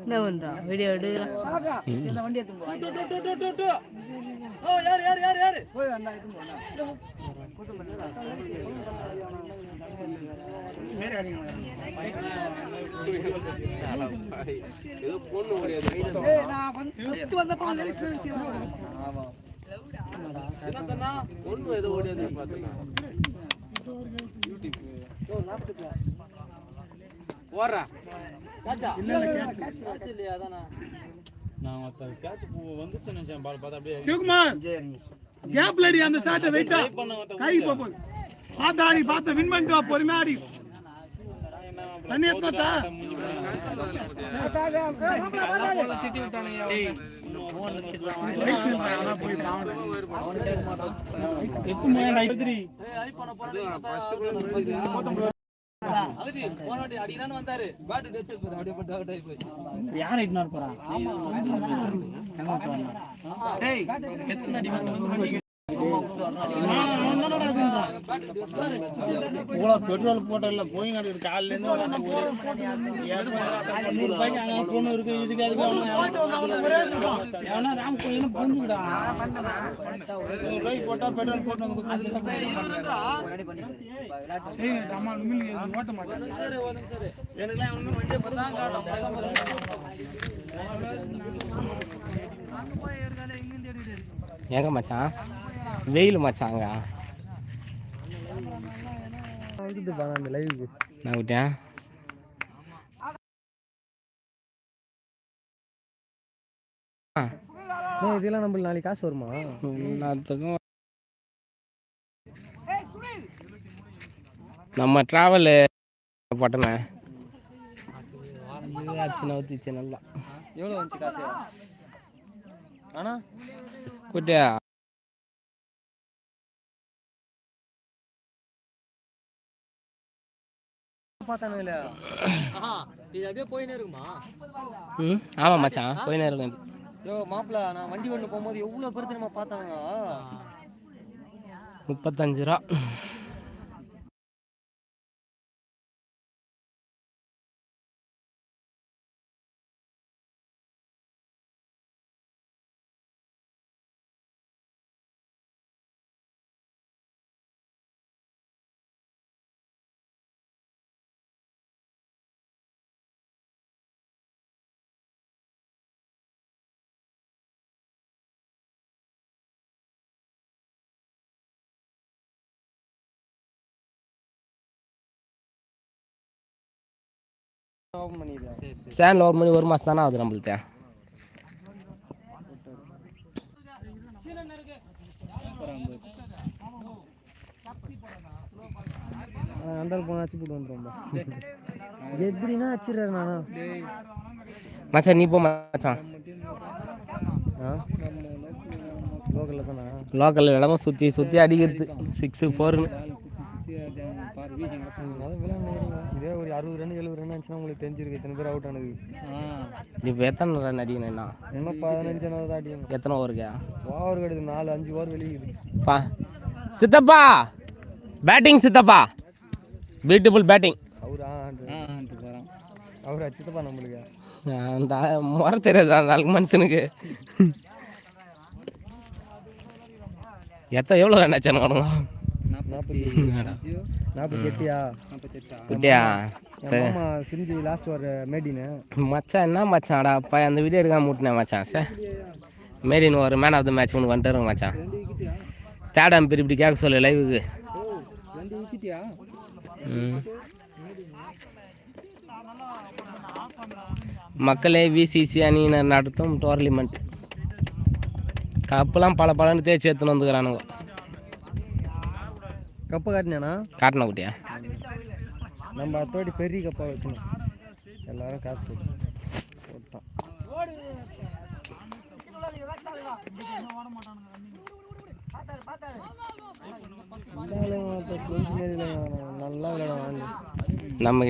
என்ன பண்றா வீடியோ எடுக்கிறேன் சிவகுமார் கேப்ல அடி அந்த ஷாட்டை வெயிட்டா கை போப்போம் பாத்தா நீ பாத்த வின் பண்ணிட்டு வா பொறுமையா அடி தண்ணி ஏத்தா திட்டி விட்டானுங்க யார் இக்னோர் போறா பெட்ரோல் போட்டல போய் காலையில இருந்து பொண்ணு இருக்கு இதுக்கு ராம் கோயில் பொண்ணுடா போட்டா பெட்ரோல் போட்டு ஓட்ட மாட்டேன் எங்க மச்சான் வெயில் மச்சாங்க அந்த லைவுக்கு நான் விட்டேன் இதெல்லாம் நம்ம நாளைக்கு காசு வருமா எல்லாத்துக்கும் நம்ம டிராவல் போட்டோமே ஊற்றிச்சு நல்லா எவ்வளோ வந்துச்சு காசு ஆனா குட்டியா ஆமா மச்சான் போயினே இருக்கும் யோ மாப்பிள்ள நான் வண்டி ஒன்று போகும்போது எவ்வளோ பேர் நம்ம பார்த்தாங்க 35 ரூபா சேனல் ஓப்பன் பண்ணி 1 மாதம் தானே ஆகுது நம்மள்கிட்ட அந்த போனாச்சு போட்டு வந்துடும் எப்படின்னா வச்சிடுறாரு நானா மச்சான் நீ போ மச்சான் லோக்கலில் தானே லோக்கலில் இடமா சுற்றி சுற்றி அடிக்கிறது 6 4ன்னு இதே ஒரு 60 ரன் 70 ரன் ஆச்சுன்னா உங்களுக்கு தெரிஞ்சிருக்கு எத்தனை பேர் அவுட் ஆனது இப்போ எத்தனை ரன் அடிக்கணும் இன்னும் 15 தான் அடிக்கணும் எத்தனை ஓவருக்கா ஓவர் கிடையாது 4-5 ஓவர் வெளியுது பா சித்தப்பா பேட்டிங் சித்தப்பா பியூட்டிஃபுல் பேட்டிங் அவரா சித்தப்பா நம்மளுக்கு அந்த முறை தெரியாது அந்த ஆளுக்கு மனுஷனுக்கு எவ்வளோ ரன் ஆச்சு எனக்கு 48 சிந்தி லாஸ்ட் ஒரு மேடின் மச்சான் என்ன மச்சான்டா அப்பா அந்த வீடியோ எடுக்காம முட்டினேன் மச்சான் சார் மேடின் ஒரு மேன் ஆஃப் த மேட்ச் ஒன்று வந்துட்டு இருங்க மச்சான் தேர்ட் அம்பீர் இப்படி கேட்க சொல்லு லைவுக்கு மக்களே விசிசி அணியினர் நடத்தும் டோர்னமெண்ட் கப்பெல்லாம் பலன்னு தேய்ச்சி எடுத்துன்னு வந்துக்கிறானுங்க கப்பை காட்டினா குட்டியா நம்ம அத்தோடி பெரிய கப்பா வைக்கணும் எல்லாரும் காசு போட்டோம் நல்லா விளையாடுவாங்க நம்ம